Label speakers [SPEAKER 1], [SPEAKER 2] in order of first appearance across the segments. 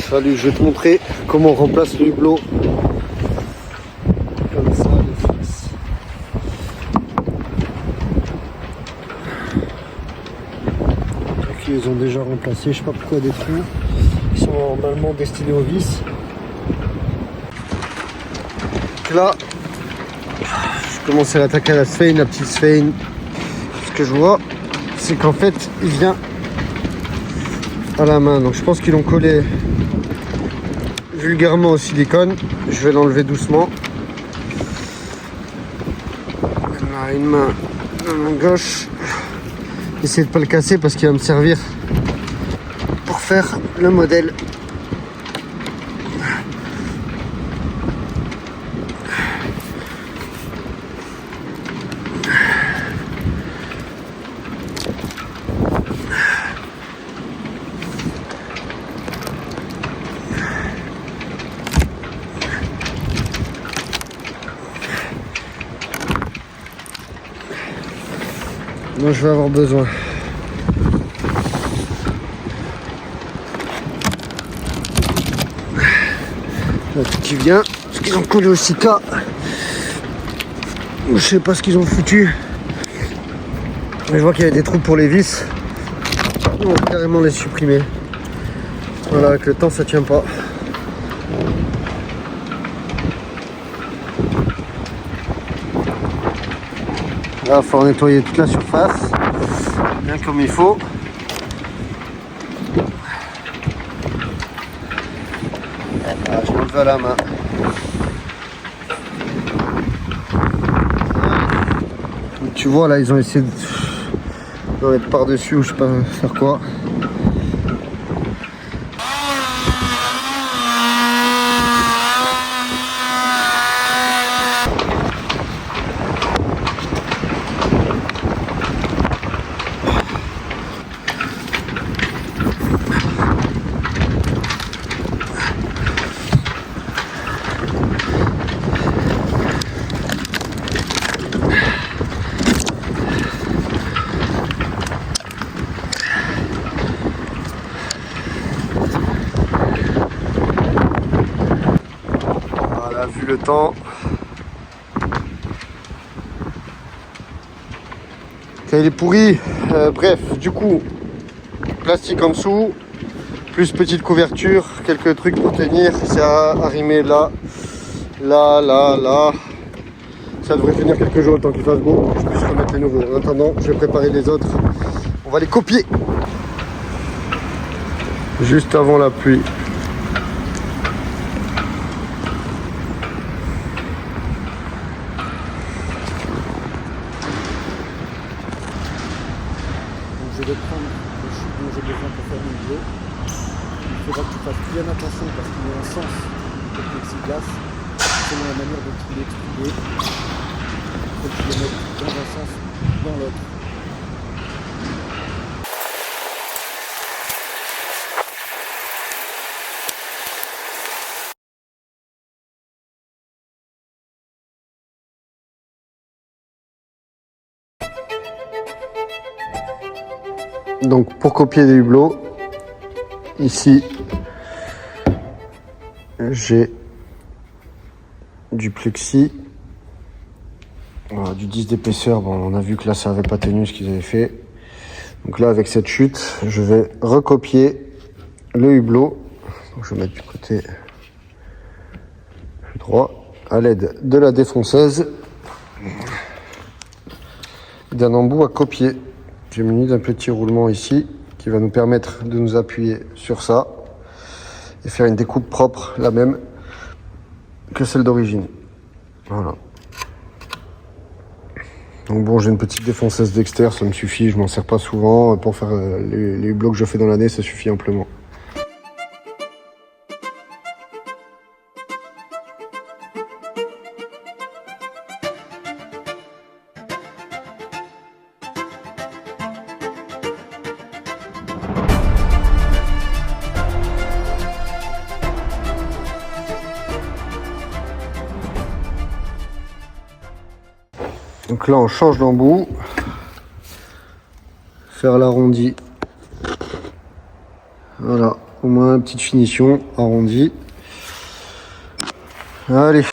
[SPEAKER 1] Salut, je vais te montrer comment on remplace le hublot. Comme ça, le fixe. Donc, ils ont déjà remplacé, je sais pas pourquoi des trous. Ils sont normalement destinés aux vis. Donc là, je commence à l'attaquer à la Svein, la petite Svein. Ce que je vois, c'est qu'en fait, il vient à la main. Donc je pense qu'ils l'ont collé vulgairement au silicone. Je vais l'enlever doucement. Là, une main gauche. Essayez de pas le casser parce qu'il va me servir pour faire le modèle. Moi je vais avoir besoin. Là, qui vient, parce qu'ils ont collé au Sika. Je sais pas ce qu'ils ont foutu. Mais je vois qu'il y a des trous pour les vis. On va carrément les supprimer. Voilà, avec le temps ça tient pas. Là, il faut nettoyer toute la surface, bien comme il faut. Voilà, je l'enlève à la main. Tu vois, là, ils ont essayé de mettre par-dessus ou je sais pas faire quoi. Vu le temps. Il est pourri. Bref, du coup, plastique en dessous, plus petite couverture, quelques trucs pour tenir. C'est à arrimer là, là, là, là. Ça devrait tenir quelques jours le temps qu'il fasse beau. Je puisse remettre les nouveaux. En attendant, je vais préparer les autres. On va les copier. Juste avant la pluie. Je vais prendre le chute dont j'ai besoin pour faire mon hublot. Il faudra que tu fasses bien attention parce qu'il y a un sens au plexiglas selon la manière dont il est extrué. Il faut que tu le mettes dans un sens ou dans l'autre. Donc pour copier des hublots, ici j'ai du plexi, voilà, du 10 d'épaisseur. Bon, on a vu que là ça n'avait pas tenu ce qu'ils avaient fait. Donc là avec cette chute, je vais recopier le hublot. Donc, je vais mettre du côté droit à l'aide de la défonceuse d'un embout à copier. J'ai muni d'un petit roulement ici qui va nous permettre de nous appuyer sur ça et faire une découpe propre, la même que celle d'origine. Voilà. Donc bon, j'ai une petite défonceuse Dexter, ça me suffit, je m'en sers pas souvent. Pour faire les hublots que je fais dans l'année, ça suffit amplement. Donc là on change d'embout, faire l'arrondi, voilà, Au moins une petite finition arrondie. Allez.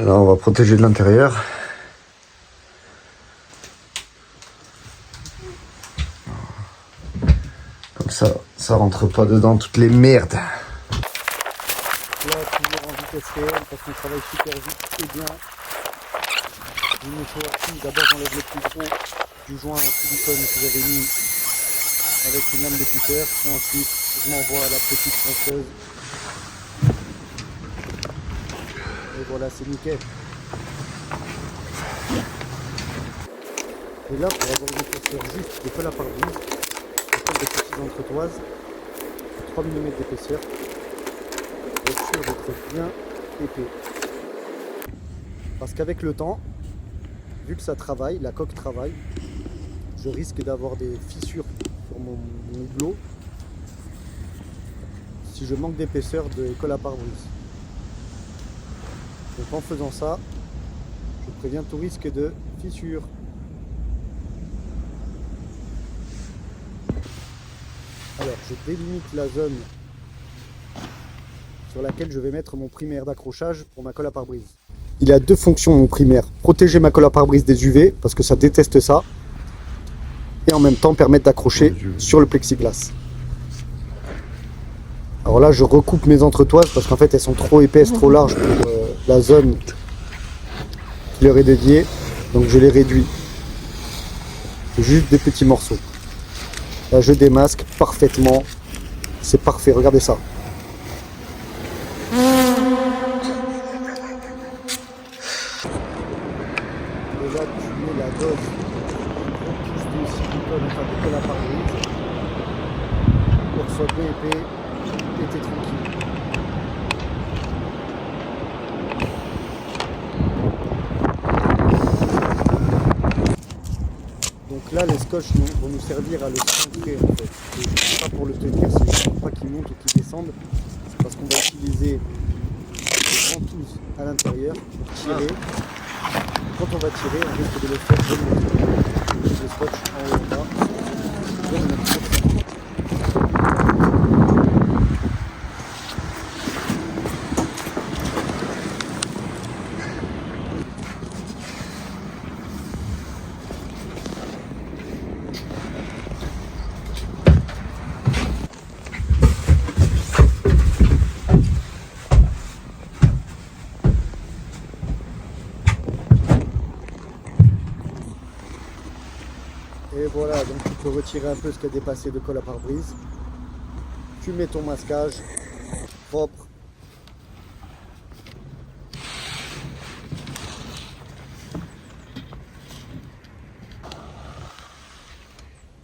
[SPEAKER 1] Là, on va protéger de l'intérieur. Comme ça rentre pas dedans toutes les merdes.
[SPEAKER 2] Là, toujours en vitesse réelle parce qu'on travaille super vite et bien. Je me fais d'abord j'enlève le plus gros du joint en silicone que j'avais mis avec une lame d'écouteur et ensuite je m'envoie à la petite ponceuse. Et voilà, c'est nickel. Et là, pour avoir une épaisseur juste de colle à pare-brise, je prends des petites entretoises, 3 mm d'épaisseur, pour être sûr d'être bien épais. Parce qu'avec le temps, vu que ça travaille, la coque travaille, je risque d'avoir des fissures sur mon hublot si je manque d'épaisseur de colle à pare-brise. Donc en faisant ça, je préviens tout risque de fissure. Alors je délimite la zone sur laquelle je vais mettre mon primaire d'accrochage pour ma colle à pare-brise. Il a deux fonctions mon primaire, protéger ma colle à pare-brise des UV parce que ça déteste ça et en même temps permettre d'accrocher sur le plexiglas. Alors là je recoupe mes entretoises parce qu'en fait elles sont trop épaisses, trop larges pour la zone qui leur est dédiée, donc je les réduis. C'est juste des petits morceaux. Là je démasque parfaitement, c'est parfait, regardez ça. Déjà tu mets la dose de silicone, enfin de colle à pare-brise pour que ce soit bien épais et t'es tranquille. Donc là les scotch vont nous servir à le centrer en fait. Et pas pour le tenir, c'est juste pour pas qu'il monte ou qu'il descende, parce qu'on va utiliser les ventouses à l'intérieur pour tirer. Quand on va tirer, on risque de le faire remonter. Le scotch en haut et en bas. Bien le mettre sur ça. Et voilà, donc tu peux retirer un peu ce qui a dépassé de colle à pare-brise. Tu mets ton masquage propre.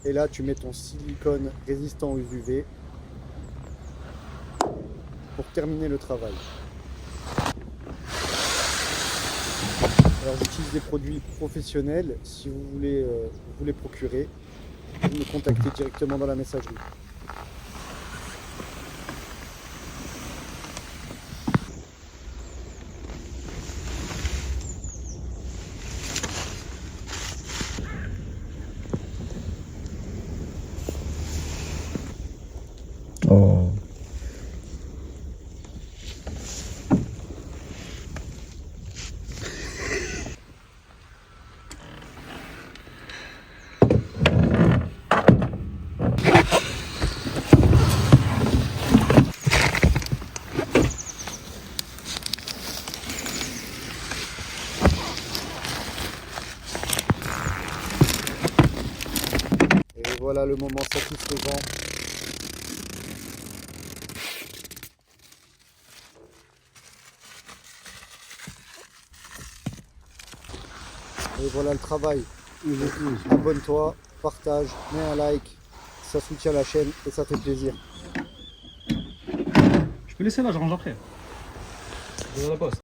[SPEAKER 2] Et là, tu mets ton silicone résistant aux UV pour terminer le travail. Alors j'utilise des produits professionnels. Si vous voulez vous les procurer, vous me contactez directement dans la messagerie.
[SPEAKER 3] Oh.
[SPEAKER 2] Et voilà le moment satisfaisant. Et voilà le travail. Abonne-toi, partage, mets un like, ça soutient la chaîne et ça fait plaisir.
[SPEAKER 3] Je peux laisser là, je range après. Dans la bosse.